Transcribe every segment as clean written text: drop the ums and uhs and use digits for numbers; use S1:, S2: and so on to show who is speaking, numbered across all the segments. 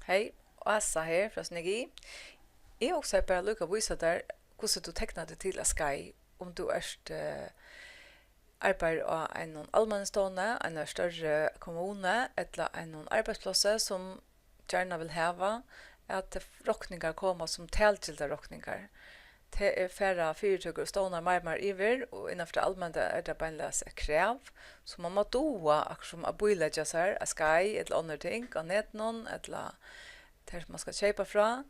S1: Hej, Asa här från Snegi. Jag också bara lukka visa där hur du tecknar det till Sky om du arbetar av en allmänstående, en större kommune eller en arbetsplats som gärna vill häva att rockningar kommer som tältilda rockningar. Det är färre fyrtøkker stående marmar iver, og innenfor det allmänna er det beinleis et krev, så man må doa akkur som a boilegja seg, a sky, eller andre ting, av netnon, eller det man skal kjøpe fra,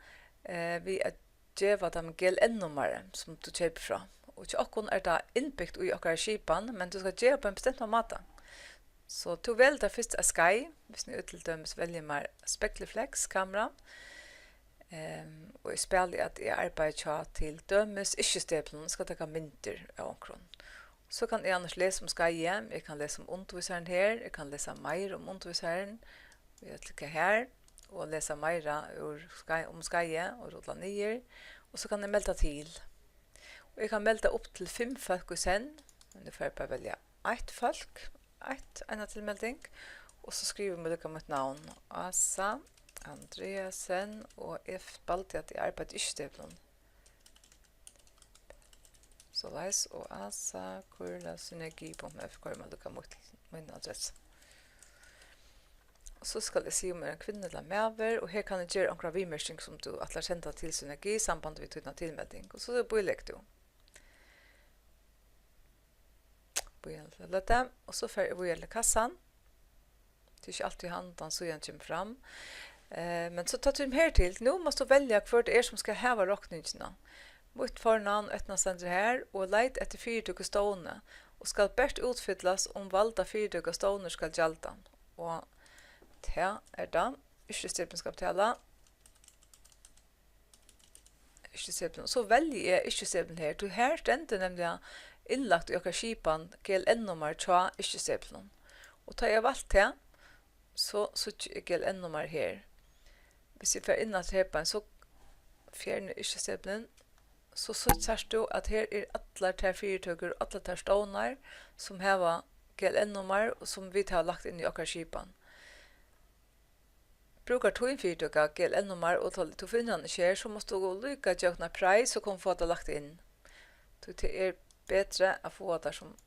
S1: vi er djeva dem GLN-nummer som du kjøper fra. Og ikke akkur er det innbyggt i okkar skipan, men du skal gjøre på en bestemt måte. Så du velger først a sky, hvis ni utildømes velger mer Spectriflex kamera, og jeg spiller at jeg arbeider til dømes ikke-steplen, skal ta mynter av omkron. Så kan jeg annars lese om Skyje, jeg kan lese om underviseren her, jeg kan lese mer om underviseren, jeg klikker her, og lese mer om Skyje og rådla nye, og så kan jeg melde til. Og jeg kan melde opp til 5 folk og send, men det får jeg bare velge 1 folk, en tilmelding, og så skriver vi med mitt navn, Asa Andreasen, og jeg spalte at jeg arbeider ikke steplen. Så leis, og Asa Kurla Synergi.f går man lukka mot min adresse. Og så skal jeg si om en kvinne eller mever, og her kan jeg gjøre akkurat vimersing som du atler senda til Synergi, samband vi tøyna tilmelding. Og så er det bøyleg du. Bøyleg og så får jeg bøyleg kassan. Det er ikke alltid han så igjen kommer fram. Men så tar du her til. Nå måste du välja hva det som skal heva rockningene. Mitt fornavn etna sender her, og leit etter 4 stående, og skal bært utfyllas om valda 4 stående skal gjelda. Og det er da, ikke stepen skal betale. Ikke stepen. Så velger jeg ikke stepen her. Du her stender nemlig innlagt i okkar skipan GLN-nummer tja ikke stepen. Og tar jeg valgt det, så er GLN-nummer her. Hvis jeg får inn at her på en så fjerner ikke steplen, så sier du at her er alle ter fyrtøkker, alle ter stånar som har GLN-nummer og som vi har lagt inn i okkar skipan. Brukar du en fyrtøkker GLN-nummer og til å finne den ikke, så måste du gå lykka tjøkna pris og få det lagt inn. Det er bedre å få det som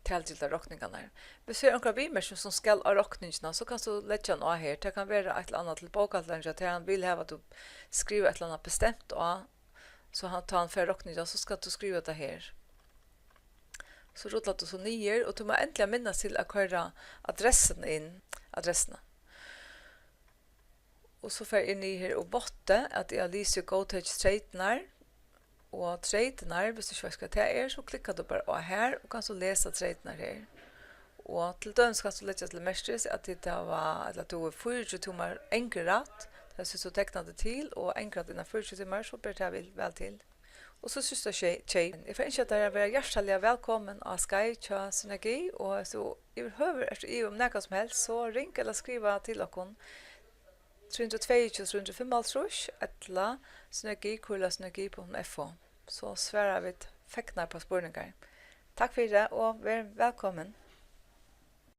S1: tältilda rockningarna. Vi ser några vimer som skal av rockningarna, så kan du lägga en av här. Det kan vara ett eller annat till bokhaltaren, att han vill ha att du skriver ett eller annat bestämt av, så han tar en för rockningarna, så ska du skriva det här. Så rotlar du så nyer, och du må äntligen minnas till att köra adressen in, adresserna. Och så får jag in i här och botte att jag lyser go-touch straightener, og tradenar, hvis du ikke vet hva det er, så klikker du bare av her, og kan så lese tradenar her. Og til døgn skal du lette til mestres at det var, at du er 24 timer enkelratt, det synes du tekner det til, og enkelratt innan 24 timer, så blir det vel til. Og så synes jeg tjej. Jeg får ikke at dere er hjertelig velkommen av Sky til Synergi, og så i høver etter om noe som helst, så ring eller skriva til dere 322-325 eller synergi.fo. Så svarer vi feknar på spurningar. Takk for det, og vær velkommen.